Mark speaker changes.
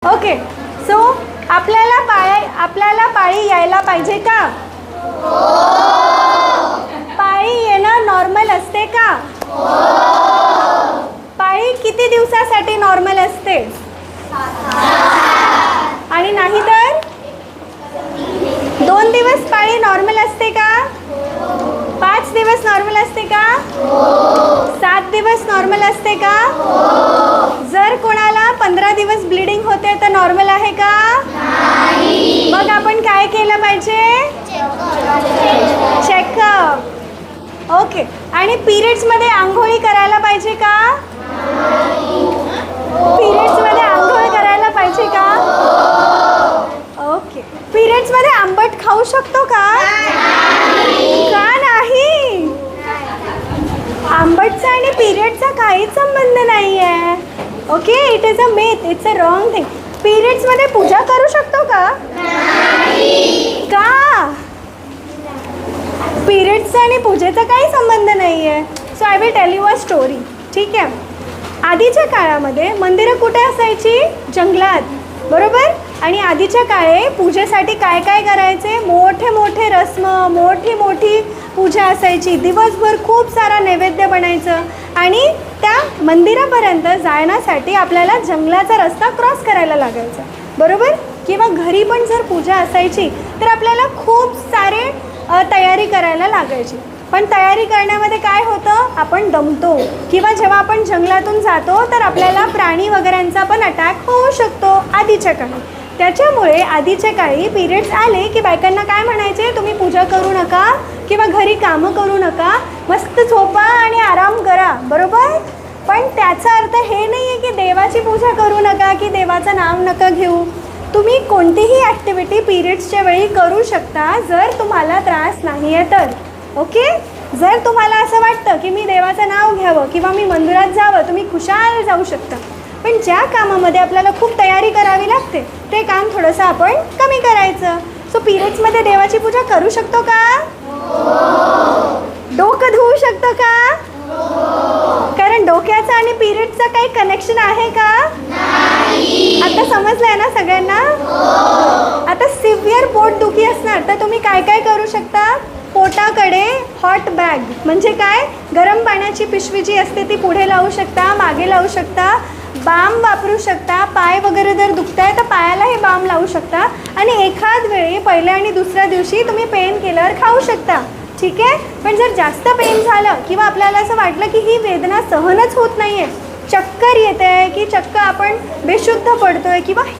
Speaker 1: Okay, so आपल्याला पाळी यायला पाहिजे का? पाळी येणं नॉर्मल असते का? पाळी किती दिवसासाठी नॉर्मल असते? आणि नाही तर 2 दिवस पाळी नॉर्मल असते का? 5 दिवस नॉर्मल असते का? 7 दिवस नॉर्मल असते का? जर कोणाला 15 दिवस ब्लीडिंग होते तर नॉर्मल आहे का? मग आपण काय केलं पाहिजे? चेकअप. ओके, आणि पिरियड्समध्ये आंघोळी करायला पाहिजे का? पिरियड्समध्ये आंघोळ करायला पाहिजे का? ओके, पिरियड्समध्ये आंबट खाऊ शकतो का? का नाही? आंबटचा आणि पिरियडचा काहीच संबंध नाही आहे. Okay, it is a myth, it's a wrong thing. पिरियड्समध्ये पूजा करू शकतो का? का? पिरियड्सचा आणि पूजेचा काही संबंध नाही आहे. So I will tell you a story. ठीक आहे, आधीच्या काळामध्ये मंदिरं कुठे असायची? जंगलात, बरोबर. आणि आधीच्या काळे पूजेसाठी काय काय करायचे? मोठे मोठे रस्म, मोठी मोठी पूजा असायची. दिवसभर खूप सारा नैवेद्य बनायचं आणि त्या मंदिरापर्यंत जाण्यासाठी आपल्याला जंगलाचा रस्ता क्रॉस करायला लागायचा, बरोबर. किंवा घरी पण जर पूजा असायची तर आपल्याला खूप सारे तयारी करायला लागायची. पण तयारी करण्यामध्ये काय होतं? आपण दमतो. किंवा जेव्हा आपण जंगलातून जातो तर आपल्याला प्राणी वगैरेंचा पण अटॅक होऊ शकतो आधीच्या काळी. त्याच्यामुळे आधीच्या काळी पिरियड्स आले की बायकांना काय म्हणायचे? तुम्ही पूजा करू नका किंवा घरी कामं करू नका, मस्त झोपा आणि आराम करा, बरोबर. पण त्याचा अर्थ हे नाही आहे की देवाची पूजा करू नका की देवाचं नाव नका घेऊ. तुम्ही कोणतीही ॲक्टिव्हिटी पिरियड्सच्या वेळी करू शकता जर तुम्हाला त्रास नाही आहे तर. ओके, जर तुम्हाला असं वाटतं की मी देवाचं नाव घ्यावं किंवा मी मंदिरात जावं, तुम्ही खुशाल जाऊ शकता. पण ज्या कामामध्ये आपल्याला खूप तयारी करावी लागते ते काम थोडंसं आपण कमी करायचं. सो पिरियड्समध्ये देवाची पूजा करू शकतो का? डोकं धुवू शकतो का? कारण डोक्याचं आणि पिरियड्सचं काही कनेक्शन आहे का? आता समजलंय ना सगळ्यांना? आता सिव्हिअर पोटदुखी असणार तर तुम्ही काय काय करू शकता? पोटाकडे हॉट बॅग म्हणजे काय? गरम पाण्याची पिशवी जी असते ती पुढे लावू शकता, मागे लावू शकता. बाम वापरू शकता. पाय वगैरे जर दुखताय तर पायालाही बाम लावू शकता. आणि एखाद वेळी पहिल्या आणि दुसऱ्या दिवशी तुम्ही पेन किलर खाऊ शकता. ठीक आहे. पण जर जास्त पेन झालं किंवा आपल्याला असं वाटलं की ही वेदना सहनच होत नाही आहे, चक्कर येते आहे की चक्क आपण बेशुद्ध पडतो आहे किंवा